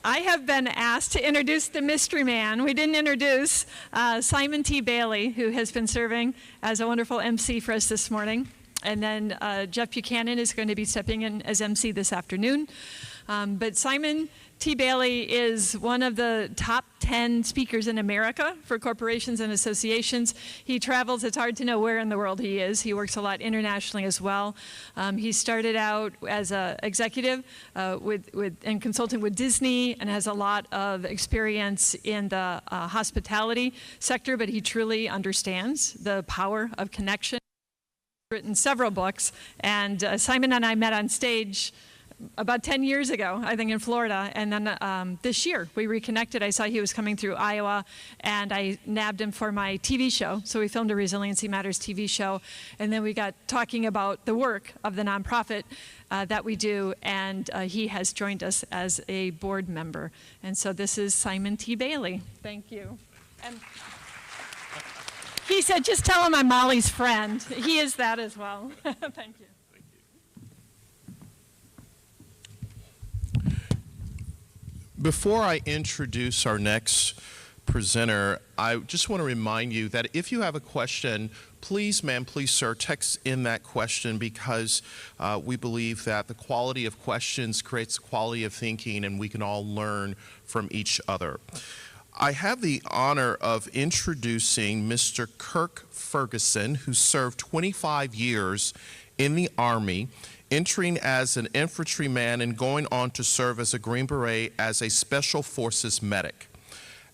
I have been asked to introduce the mystery man. We didn't introduce Simon T. Bailey, who has been serving as a wonderful MC for us this morning. And then Jeff Buchanan is going to be stepping in as MC this afternoon. But Simon T. Bailey is one of the top 10 speakers in America for corporations and associations. He travels, it's hard to know where in the world he is. He works a lot internationally as well. He started out as an executive and consulting with Disney and has a lot of experience in the hospitality sector, but he truly understands the power of connection. He's written several books, and Simon and I met on stage about 10 years ago, I think in Florida, and then this year we reconnected. I saw he was coming through Iowa, and I nabbed him for my TV show. So we filmed a Resiliency Matters TV show, and then we got talking about the work of the nonprofit that we do, and he has joined us as a board member. And so this is Simon T. Bailey. Thank you. And he said, just tell him I'm Molly's friend. He is that as well. Thank you. Before I introduce our next presenter, I just want to remind you that if you have a question, please, ma'am, please, sir, text in that question, because we believe that the quality of questions creates quality of thinking, and we can all learn from each other. I have the honor of introducing Mr. Kirk Ferguson, who served 25 years in the Army, entering as an infantryman and going on to serve as a Green Beret as a Special Forces medic.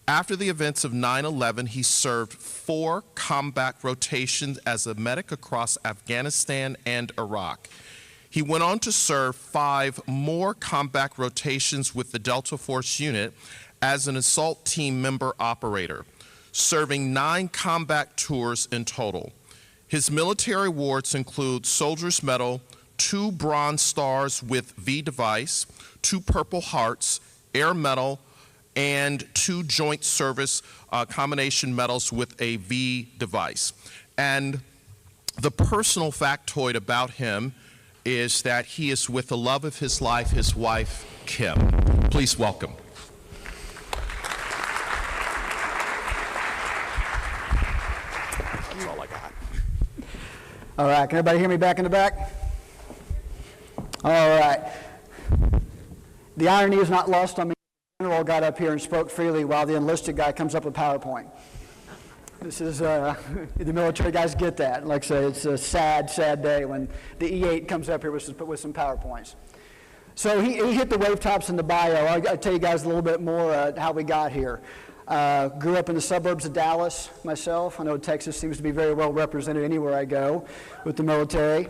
After the events of 9/11, he served 4 combat rotations as a medic across Afghanistan and Iraq. He went on to serve 5 more combat rotations with the Delta Force unit as an assault team member operator, serving 9 combat tours in total. His military awards include Soldier's Medal, 2 Bronze Stars with V device, 2 Purple Hearts, Air Medal, and 2 Joint Service Combination Medals with a V device. And the personal factoid about him is that he is with the love of his life, his wife, Kim. Please welcome. That's all I got. All right, can everybody hear me back in the back? All right. The irony is not lost on me. The general got up here and spoke freely while the enlisted guy comes up with PowerPoint. This is, the military guys get that. Like I say, it's a sad, sad day when the E8 comes up here with some PowerPoints. So he hit the wave tops in the bio. I'll tell you guys a little bit more how we got here. Grew up in the suburbs of Dallas myself. I know Texas seems to be very well represented anywhere I go with the military.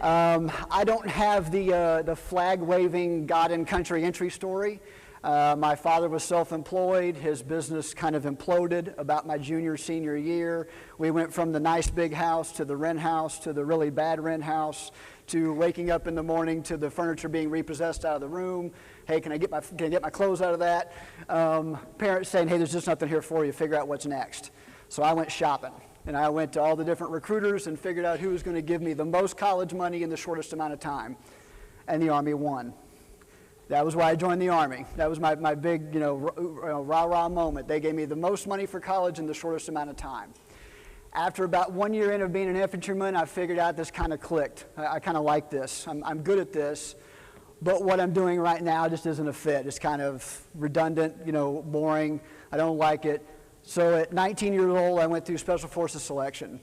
I don't have the flag-waving God and country entry story. My father was self-employed. His business kind of imploded about my senior year. We went from the nice big house to the rent house to the really bad rent house to waking up in the morning to the furniture being repossessed out of the room. Hey, can I get my clothes out of that? Parents saying, hey, there's just nothing here for you. Figure out what's next. So I went shopping. And I went to all the different recruiters and figured out who was going to give me the most college money in the shortest amount of time. And the Army won. That was why I joined the Army. That was my big, rah-rah moment. They gave me the most money for college in the shortest amount of time. After about 1 year in of being an infantryman, I figured out this kind of clicked. I kind of like this. I'm good at this. But what I'm doing right now just isn't a fit. It's kind of redundant, boring. I don't like it. So at 19 years old, I went through Special Forces selection.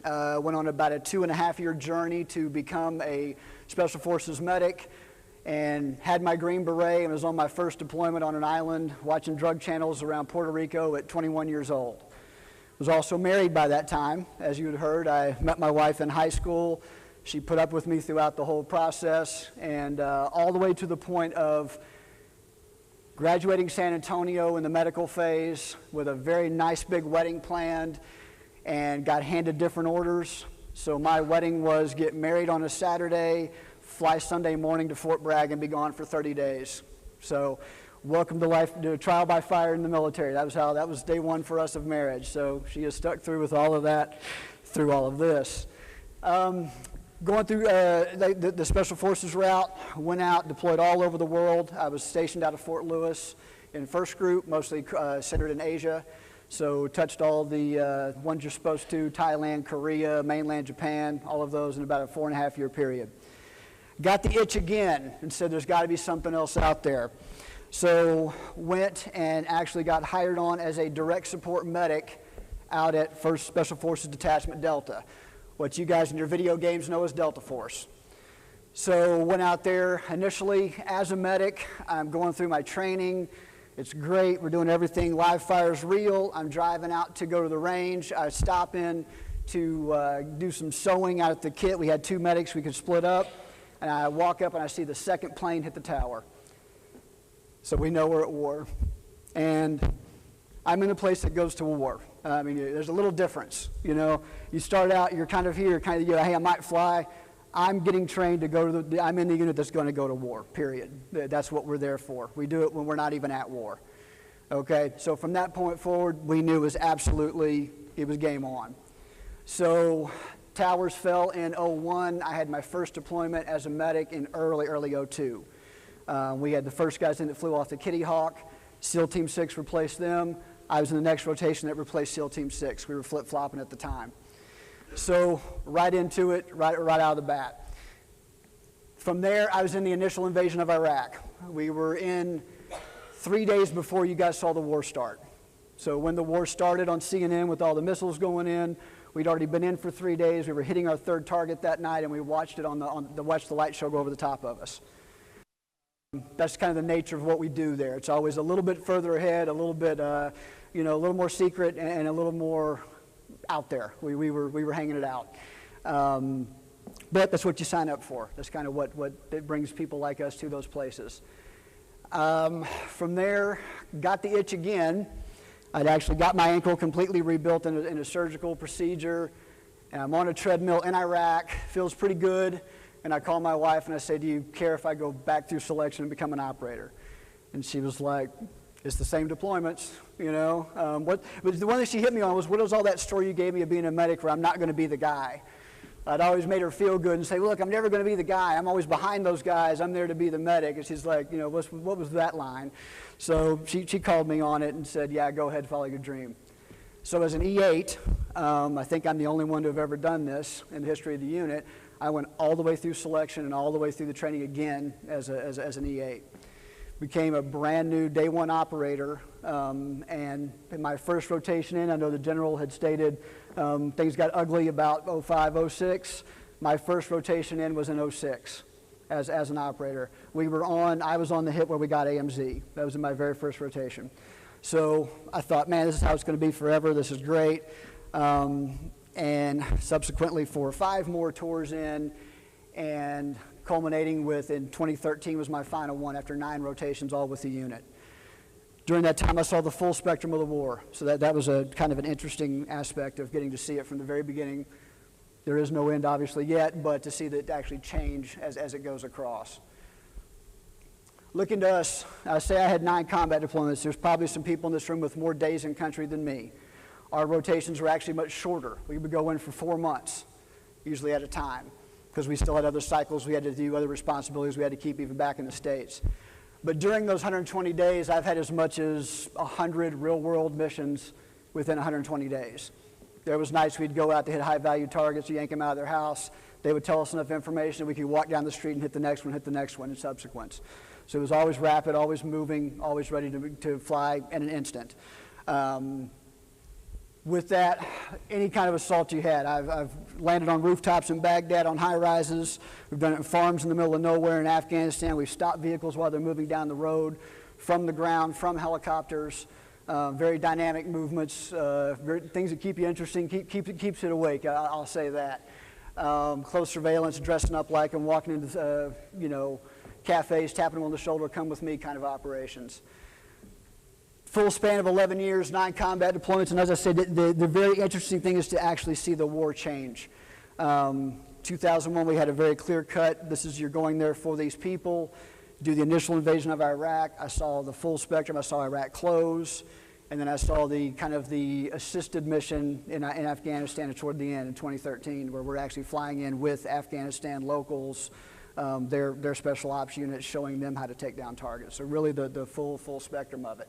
Went on about a 2.5-year journey to become a Special Forces medic, and had my Green Beret and was on my first deployment on an island watching drug channels around Puerto Rico at 21 years old. Was also married by that time. As you had heard, I met my wife in high school. She put up with me throughout the whole process, and all the way to the point of graduating San Antonio in the medical phase with a very nice big wedding planned, and got handed different orders. So my wedding was get married on a Saturday, fly Sunday morning to Fort Bragg, and be gone for 30 days. So welcome to life, to trial by fire in the military. That was day 1 for us of marriage. So she has stuck through with all of that, through all of this. Going through the Special Forces route, went out, deployed all over the world. I was stationed out of Fort Lewis in first group, mostly centered in Asia. So touched all the ones you're supposed to, Thailand, Korea, mainland Japan, all of those in about a 4.5-year period. Got the itch again and said there's got to be something else out there. So went and actually got hired on as a direct support medic out at 1st Special Forces Detachment Delta, what you guys in your video games know as Delta Force. So went out there initially as a medic. I'm going through my training. It's great. We're doing everything. Live fire's real. I'm driving out to go to the range. I stop in to do some sewing out at the kit. We had 2 medics we could split up. And I walk up and I see the second plane hit the tower. So we know we're at war. And I'm in a place that goes to war. I mean, there's a little difference. You know, you start out, you're kind of here, kind of, hey, I might fly. I'm getting trained to go to I'm in the unit that's going to go to war, period. That's what we're there for. We do it when we're not even at war. Okay, so from that point forward, we knew it was game on. So towers fell in 01. I had my first deployment as a medic in early 02. We had the first guys in that flew off the Kitty Hawk. SEAL Team 6 replaced them. I was in the next rotation that replaced SEAL Team 6. We were flip-flopping at the time. So right into it, right out of the bat. From there, I was in the initial invasion of Iraq. We were in 3 days before you guys saw the war start. So when the war started on CNN with all the missiles going in, we'd already been in for 3 days. We were hitting our 3rd target that night, and we watched it watched the light show go over the top of us. That's kind of the nature of what we do there. It's always a little bit further ahead, a little bit, a little more secret, and a little more out there. We were hanging it out. But that's what you sign up for. That's kind of what it brings people like us to those places. From there, got the itch again. I'd actually got my ankle completely rebuilt in a surgical procedure. And I'm on a treadmill in Iraq. Feels pretty good. And I call my wife and I say, do you care if I go back through selection and become an operator? And she was like, it's the same deployments, you know. But the one thing she hit me on was, what was all that story you gave me of being a medic where I'm not going to be the guy? I'd always made her feel good and say, look, I'm never going to be the guy. I'm always behind those guys. I'm there to be the medic. And she's like, you know, what was that line? So she called me on it and said, yeah, go ahead, follow your dream. So as an E8, I think I'm the only one to have ever done this in the history of the unit. I went all the way through selection and all the way through the training again as an E8. Became a brand new day 1 operator, and in my first rotation in, I know the general had stated things got ugly about 05, 06. My first rotation in was in 06 as an operator. I was on the hit where we got AMZ. That was in my very first rotation. So I thought, man, this is how it's going to be forever. This is great. And subsequently 4 or 5 more tours in, and culminating with in 2013 was my final one after 9 rotations, all with the unit. During that time, I saw the full spectrum of the war. So that was a kind of an interesting aspect of getting to see it from the very beginning. There is no end, obviously, yet, but to see that actually change as it goes across. Looking to us, I say I had 9 combat deployments. There's probably some people in this room with more days in country than me. Our rotations were actually much shorter. We would go in for 4 months, usually at a time, because we still had other cycles. We had to do other responsibilities we had to keep even back in the States. But during those 120 days, I've had as much as 100 real-world missions within 120 days. There was nights we'd go out to hit high-value targets, yank them out of their house. They would tell us enough information that we could walk down the street and hit the next one in subsequence. So it was always rapid, always moving, always ready to fly in an instant. With that, any kind of assault you had. I've landed on rooftops in Baghdad, on high-rises. We've done it in farms in the middle of nowhere in Afghanistan. We've stopped vehicles while they're moving down the road, from the ground, from helicopters. Very dynamic movements, things that keep you interesting, keeps it awake, I'll say that. Close surveillance, dressing up like them, walking into cafes, tapping them on the shoulder, come with me kind of operations. Full span of 11 years, 9 combat deployments, and as I said, the very interesting thing is to actually see the war change. 2001, we had a very clear cut. This is, you're going there for these people. Do the initial invasion of Iraq. I saw the full spectrum. I saw Iraq close. And then I saw the kind of the assisted mission in Afghanistan toward the end in 2013, where we're actually flying in with Afghanistan locals, their special ops units, showing them how to take down targets. So really the full spectrum of it.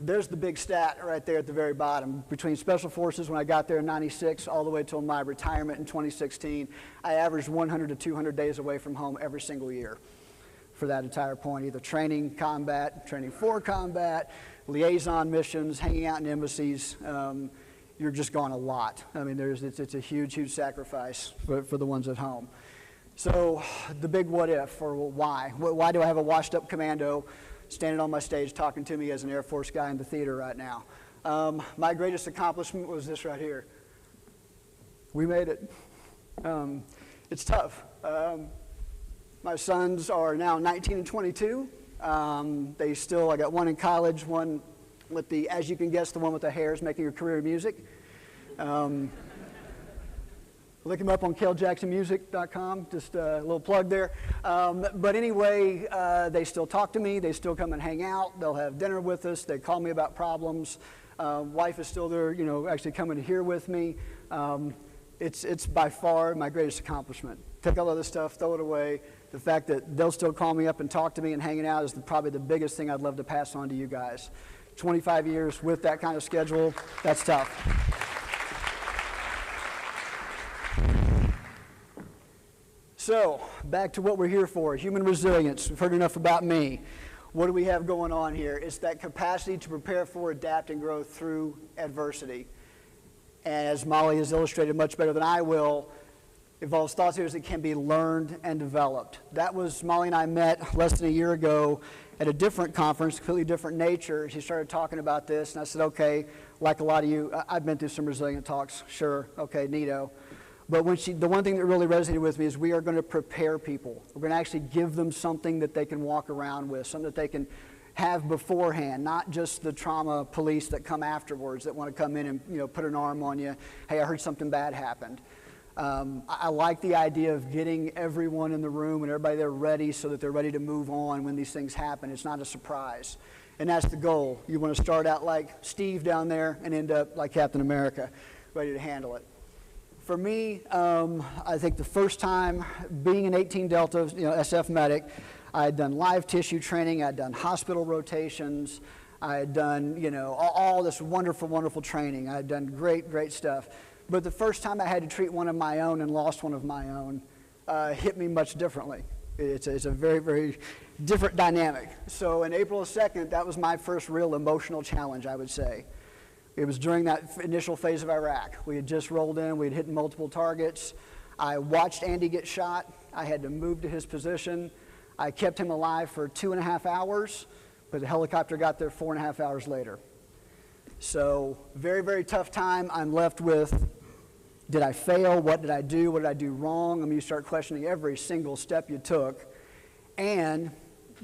There's the big stat right there at the very bottom. Between Special Forces when I got there in 96 all the way till my retirement in 2016, I averaged 100 to 200 days away from home every single year for that entire point, either training combat, training for combat, liaison missions, hanging out in embassies. You're just gone a lot. I mean, it's a huge sacrifice for the ones at home. So the big what if, or why? Why do I have a washed up commando standing on my stage talking to me as an Air Force guy in the theater right now? My greatest accomplishment was this right here. We made it. It's tough. My sons are now 19 and 22. I got one in college, one with the, as you can guess, the one with the hair is making a career in music. Look him up on kalejacksonmusic.com, just a little plug there. But anyway, they still talk to me, they still come and hang out, they'll have dinner with us, they call me about problems. Wife is still there, actually coming to here with me. It's by far my greatest accomplishment. Take all other stuff, throw it away. The fact that they'll still call me up and talk to me and hanging out is probably the biggest thing I'd love to pass on to you guys. 25 years with that kind of schedule, that's tough. So, back to what we're here for, human resilience. We've heard enough about me. What do we have going on here? It's that capacity to prepare for, adapt, and grow through adversity. And as Molly has illustrated much better than I will, involves thought series that can be learned and developed. That was, Molly and I met less than a year ago at a different conference, completely different nature. She started talking about this, and I said, okay, like a lot of you, I've been through some resilient talks, sure, okay, neato. But the one thing that really resonated with me is we are going to prepare people. We're going to actually give them something that they can walk around with, something that they can have beforehand, not just the trauma police that come afterwards that want to come in and put an arm on you. Hey, I heard something bad happened. I like the idea of getting everyone in the room and everybody there ready so that they're ready to move on when these things happen. It's not a surprise. And that's the goal. You want to start out like Steve down there and end up like Captain America, ready to handle it. For me, I think the first time being an 18 Delta, SF medic, I had done live tissue training, I had done hospital rotations, I had done, all this wonderful training. I had done great stuff. But the first time I had to treat one of my own and lost one of my own hit me much differently. It's a very different dynamic. So in April 2nd, that was my first real emotional challenge, I would say. It was during that initial phase of Iraq. We had just rolled in, we had hit multiple targets. I watched Andy get shot. I had to move to his position. I kept him alive for 2.5 hours, but the helicopter got there 4.5 hours later. So very tough time. I'm left with, did I fail? What did I do? What did I do wrong? I mean, you start questioning every single step you took. And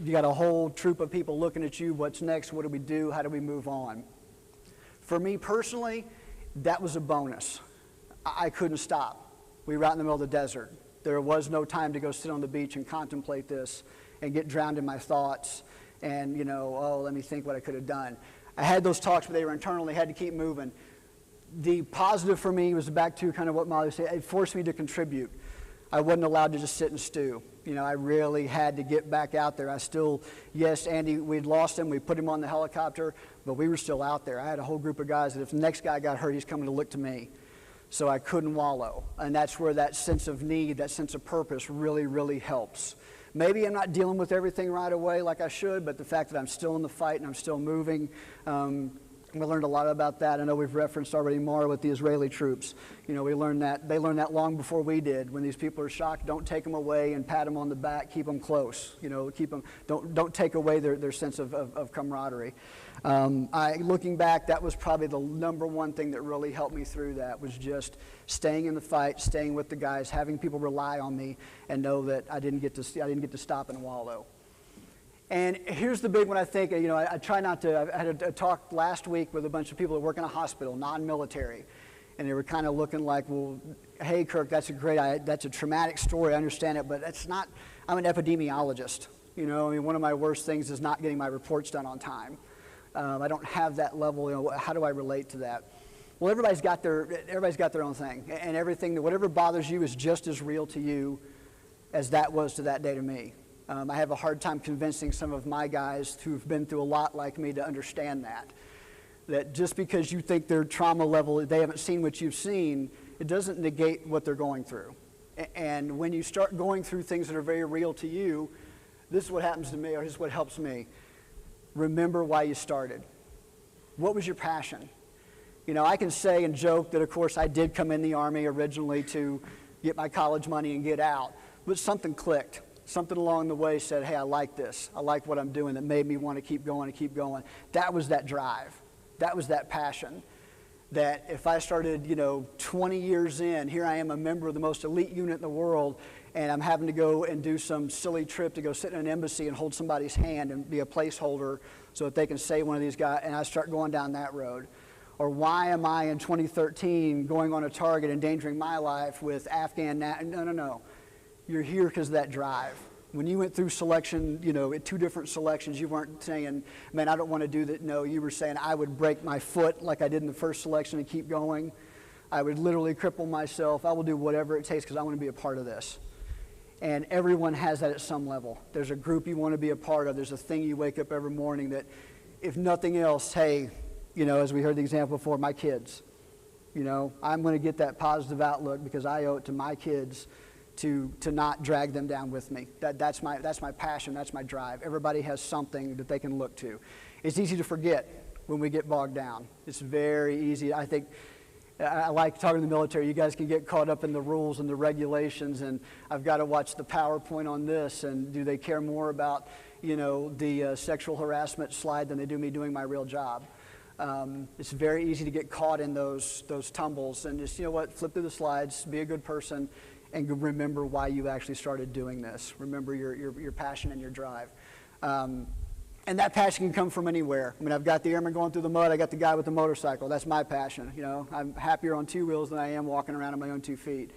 you got a whole troop of people looking at you. What's next? What do we do? How do we move on? For me personally, that was a bonus. I couldn't stop. We were out in the middle of the desert. There was no time to go sit on the beach and contemplate this and get drowned in my thoughts and, let me think what I could have done. I had those talks, but they were internal. They had to keep moving. The positive for me was back to kind of what Molly said. It forced me to contribute. I wasn't allowed to just sit and stew. I really had to get back out there. Yes, Andy, we'd lost him. We put him on the helicopter, but we were still out there. I had a whole group of guys that if the next guy got hurt, he's coming to look to me. So I couldn't wallow. And that's where that sense of need, that sense of purpose really helps. Maybe I'm not dealing with everything right away like I should, but the fact that I'm still in the fight and I'm still moving, we learned a lot about that. I know we've referenced already more with the Israeli troops. We learned that. They learned that long before we did. When these people are shocked, don't take them away and pat them on the back. Keep them close. Keep them. Don't take away their sense of camaraderie. Looking back, that was probably the number one thing that really helped me through that, was just staying in the fight, staying with the guys, having people rely on me and know that I didn't get to stop and wallow. And here's the big one, I think. I try not to. I had a talk last week with a bunch of people that work in a hospital, non-military, and they were kind of looking like, well, hey, Kirk, that's a traumatic story. I understand it, but that's not. I'm an epidemiologist. One of my worst things is not getting my reports done on time. I don't have that level. How do I relate to that? Well, everybody's got their own thing, and everything, whatever bothers you is just as real to you as that was to that day to me. I have a hard time convincing some of my guys who've been through a lot like me to understand that just because you think their trauma level, they haven't seen what you've seen, it doesn't negate what they're going through. And when you start going through things that are very real to you, this is what happens to me, or this is what helps me. Remember why you started. What was your passion? I can say and joke that, of course, I did come in the Army originally to get my college money and get out, but something clicked. Something along the way said, hey, I like this. I like what I'm doing, that made me want to keep going and keep going. That was that drive. That was that passion. That if I started, 20 years in, here I am a member of the most elite unit in the world, and I'm having to go and do some silly trip to go sit in an embassy and hold somebody's hand and be a placeholder so that they can say one of these guys, and I start going down that road. Or why am I in 2013 going on a target, endangering my life with Afghan, no. You're here because of that drive. When you went through selection, at 2 different selections, you weren't saying, man, I don't want to do that. No, you were saying, I would break my foot like I did in the first selection and keep going. I would literally cripple myself. I will do whatever it takes because I want to be a part of this. And everyone has that at some level. There's a group you want to be a part of. There's a thing you wake up every morning that, if nothing else, hey, as we heard the example before, my kids. I'm going to get that positive outlook because I owe it to my kids to not drag them down with me. That's my passion, that's my drive. Everybody has something that they can look to. It's easy to forget when we get bogged down. It's very easy. I think, I like talking to the military. You guys can get caught up in the rules and the regulations, and I've got to watch the PowerPoint on this, and do they care more about, the sexual harassment slide than they do me doing my real job? It's very easy to get caught in those tumbles, and just, flip through the slides, be a good person, and remember why you actually started doing this. Remember your passion and your drive. And that passion can come from anywhere. I've got the airman going through the mud. I got the guy with the motorcycle. That's my passion. I'm happier on 2 wheels than I am walking around on my own 2 feet.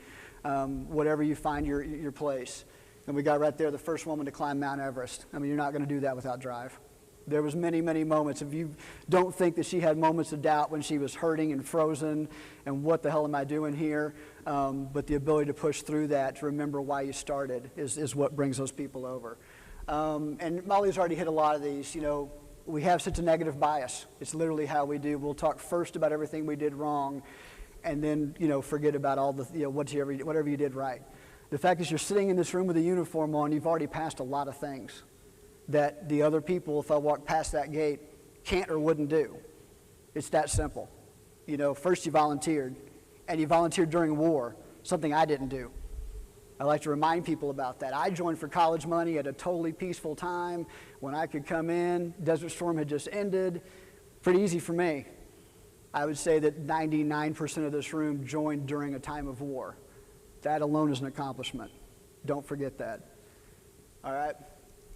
Whatever you find your place. And we got right there the first woman to climb Mount Everest. You're not going to do that without drive. There was many, many moments. If you don't think that she had moments of doubt when she was hurting and frozen and what the hell am I doing here, but the ability to push through that, to remember why you started, is what brings those people over. And Molly's already hit a lot of these. We have such a negative bias. It's literally how we do. We'll talk first about everything we did wrong and then, forget about all the, whatever you did right. The fact is, you're sitting in this room with a uniform on, you've already passed a lot of things that the other people, if I walk past that gate, can't or wouldn't do. It's that simple. First you volunteered, and you volunteered during war, something I didn't do. I like to remind people about that. I joined for college money at a totally peaceful time when I could come in. Desert Storm had just ended. Pretty easy for me. I would say that 99% of this room joined during a time of war. That alone is an accomplishment. Don't forget that. All right?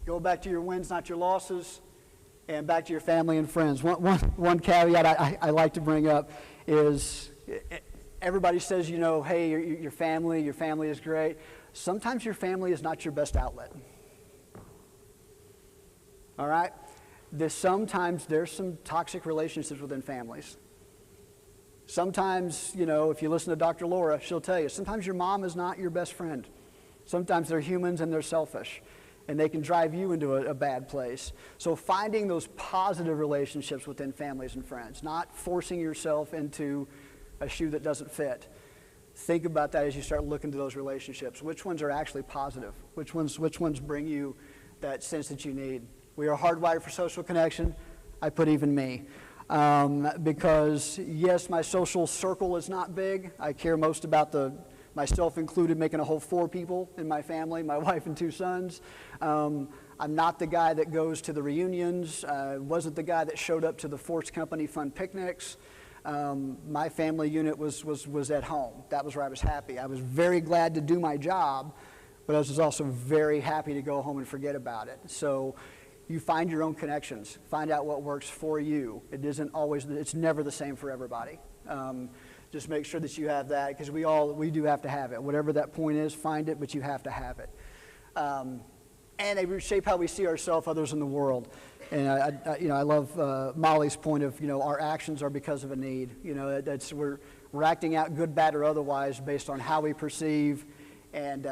Go back to your wins, not your losses, and back to your family and friends. One caveat I like to bring up is, everybody says, hey, your family is great. Sometimes your family is not your best outlet. All right? Sometimes there's some toxic relationships within families. Sometimes, if you listen to Dr. Laura, she'll tell you, sometimes your mom is not your best friend. Sometimes they're humans and they're selfish, and they can drive you into a bad place. So finding those positive relationships within families and friends, not forcing yourself into a shoe that doesn't fit. Think about that as you start looking to those relationships. Which ones are actually positive? Which ones bring you that sense that you need? We are hardwired for social connection. I put even me. Because yes, my social circle is not big. I care most about myself included, making a whole 4 people in my family, my wife and 2 sons. I'm not the guy that goes to the reunions. Wasn't the guy that showed up to the Force Company fun picnics. My family unit was at home. That was where I was happy. I was very glad to do my job, but I was also very happy to go home and forget about it. So you find your own connections. Find out what works for you. It's never the same for everybody. Just make sure that you have that, because we do have to have it. Whatever that point is, find it, but you have to have it. And they shape how we see ourselves, others in the world. And I love Molly's point of, our actions are because of a need. We're acting out, good, bad, or otherwise, based on how we perceive and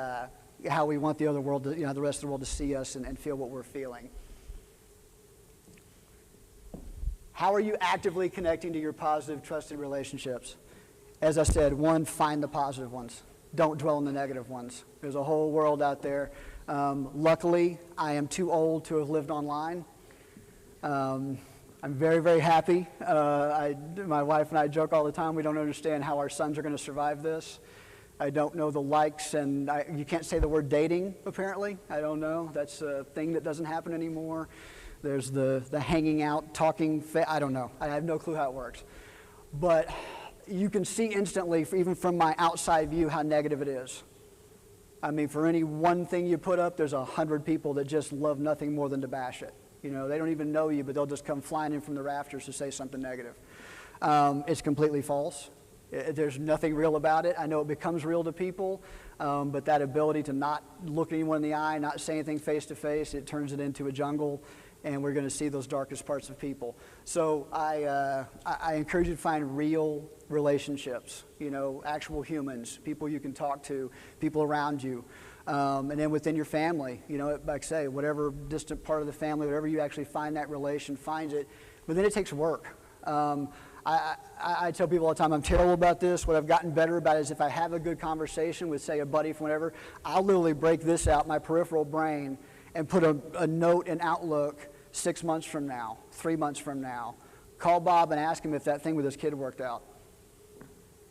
how we want the other world, the rest of the world to see us and feel what we're feeling. How are you actively connecting to your positive, trusted relationships? As I said, one, find the positive ones. Don't dwell on the negative ones. There's a whole world out there. Luckily, I am too old to have lived online. I'm very, very happy. My wife and I joke all the time, we don't understand how our sons are going to survive this. I don't know the likes, and you can't say the word dating, apparently. I don't know. That's a thing that doesn't happen anymore. There's the hanging out, talking, I don't know. I have no clue how it works. But you can see instantly, even from my outside view, how negative it is. I mean, for any one thing you put up, there's 100 people that just love nothing more than to bash it. They don't even know you, but they'll just come flying in from the rafters to say something negative. It's completely false. There's nothing real about it. I know it becomes real to people, but that ability to not look anyone in the eye, not say anything face to face, it turns it into a jungle, and we're going to see those darkest parts of people. So I encourage you to find real relationships, actual humans, people you can talk to, people around you. And then within your family, like I say, whatever distant part of the family, whatever you actually find that relation, finds it. But then it takes work. I tell people all the time, I'm terrible about this. What I've gotten better about is if I have a good conversation with, say, a buddy from whatever, I'll literally break this out, my peripheral brain, and put a note in Outlook 6 months from now, 3 months from now. Call Bob and ask him if that thing with his kid worked out.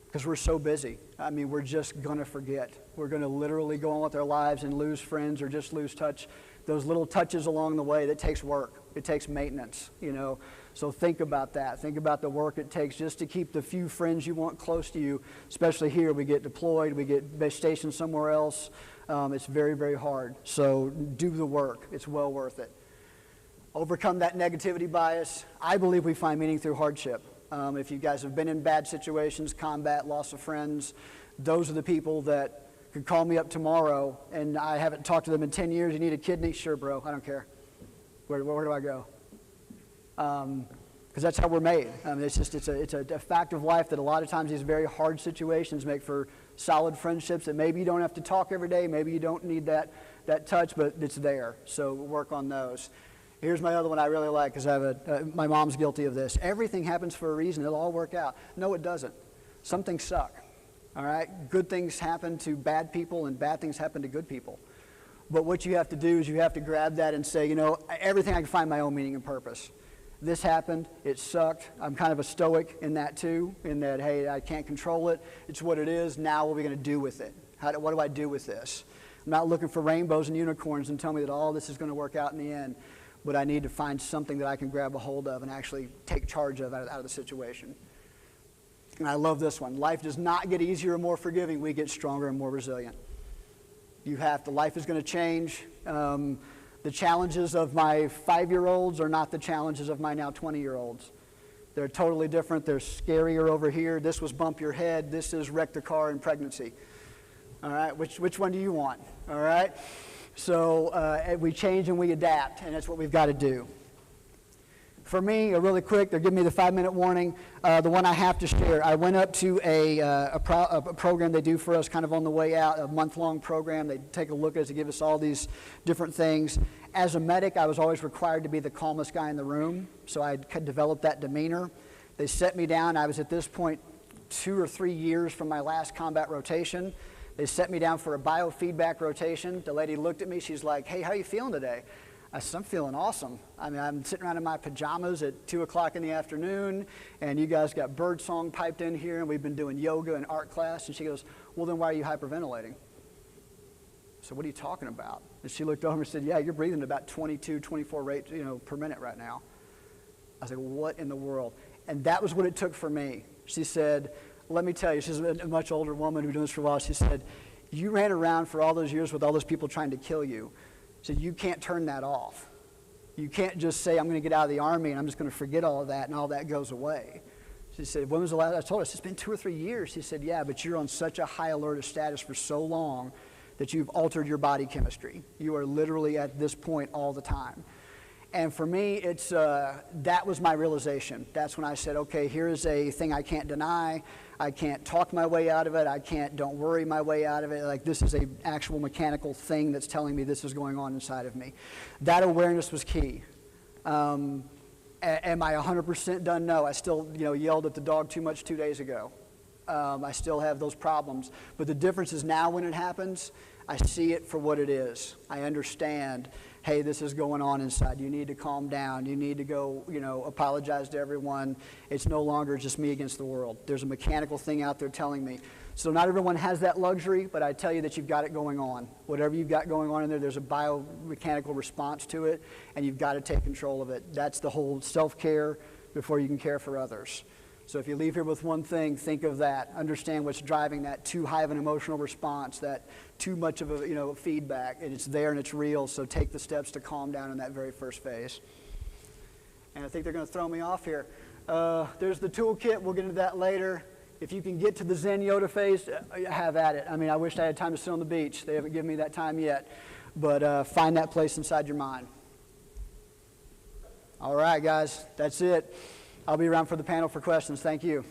Because we're so busy. I mean, we're just going to forget. We're going to literally go on with our lives and lose friends or just lose touch. Those little touches along the way, that takes work. It takes maintenance, So think about that. Think about the work it takes just to keep the few friends you want close to you, especially here. We get deployed. We get stationed somewhere else. It's very, very hard. So do the work. It's well worth it. Overcome that negativity bias. I believe we find meaning through hardship. If you guys have been in bad situations, combat, loss of friends, those are the people that could call me up tomorrow and I haven't talked to them in 10 years. You need a kidney? Sure, bro. I don't care. Where do I go? Because that's how we're made. It's a fact of life that a lot of times these very hard situations make for solid friendships that maybe you don't have to talk every day. Maybe you don't need that touch, but it's there. So work on those. Here's my other one I really like because my mom's guilty of this. Everything happens for a reason. It'll all work out. No, it doesn't. Some things suck. All right? Good things happen to bad people and bad things happen to good people. But what you have to do is you have to grab that and say, everything I can find my own meaning and purpose. This happened. It sucked. I'm kind of a stoic in that too, in that, hey, I can't control it. It's what it is. Now what are we going to do with it? What do I do with this? I'm not looking for rainbows and unicorns and tell me that all this is going to work out in the end. But I need to find something that I can grab a hold of and actually take charge of out of the situation. And I love this one. Life does not get easier or more forgiving. We get stronger and more resilient. Life is going to change. The challenges of my 5-year-olds are not the challenges of my now 20-year-olds. They're totally different. They're scarier over here. This was bump your head. This is wreck the car in pregnancy. All right, which one do you want? All right? So we change and we adapt, and that's what we've got to do. For me, really quick, they're giving me the 5-minute warning. The one I have to share, I went up to a program they do for us kind of on the way out, a month-long program. They take a look at us and give us all these different things. As a medic, I was always required to be the calmest guy in the room, so I could develop that demeanor. They set me down. I was at this point 2 or 3 years from my last combat rotation. They set me down for a biofeedback rotation. The lady looked at me. She's like, hey, how are you feeling today? I said, I'm feeling awesome. I mean, I'm sitting around in my pajamas at 2 o'clock in the afternoon, and you guys got birdsong piped in here, and we've been doing yoga and art class. And she goes, well, then why are you hyperventilating? So what are you talking about? And she looked over and said, yeah, you're breathing at about 22, 24 rate, per minute right now. I said, what in the world? And that was what it took for me. She said, let me tell you, she's a much older woman who's been doing this for a while. She said, you ran around for all those years with all those people trying to kill you. She said, you can't turn that off. You can't just say, I'm going to get out of the Army and I'm just going to forget all of that and all that goes away. She said, when was the last, I told her, it's been 2 or 3 years. She said, yeah, but you're on such a high alert of status for so long that you've altered your body chemistry. You are literally at this point all the time. And for me, it's that was my realization. That's when I said, okay, here is a thing I can't deny. I can't talk my way out of it. I can't don't worry my way out of it. Like, this is an actual mechanical thing that's telling me this is going on inside of me. That awareness was key. Am I 100% done? No. I still, yelled at the dog too much 2 days ago. I still have those problems. But the difference is now when it happens, I see it for what it is. I understand, hey, this is going on inside. You need to calm down. You need to go, apologize to everyone. It's no longer just me against the world. There's a mechanical thing out there telling me. So not everyone has that luxury, but I tell you that you've got it going on. Whatever you've got going on in there, there's a biomechanical response to it, and you've got to take control of it. That's the whole self-care before you can care for others. So if you leave here with one thing, think of that. Understand what's driving that too high of an emotional response, that too much of a feedback, and it's there and it's real. So take the steps to calm down in that very first phase. And I think they're going to throw me off here. There's the toolkit. We'll get into that later. If you can get to the Zen Yoda phase, have at it. I mean, I wish I had time to sit on the beach. They haven't given me that time yet. But find that place inside your mind. All right, guys, that's it. I'll be around for the panel for questions. Thank you.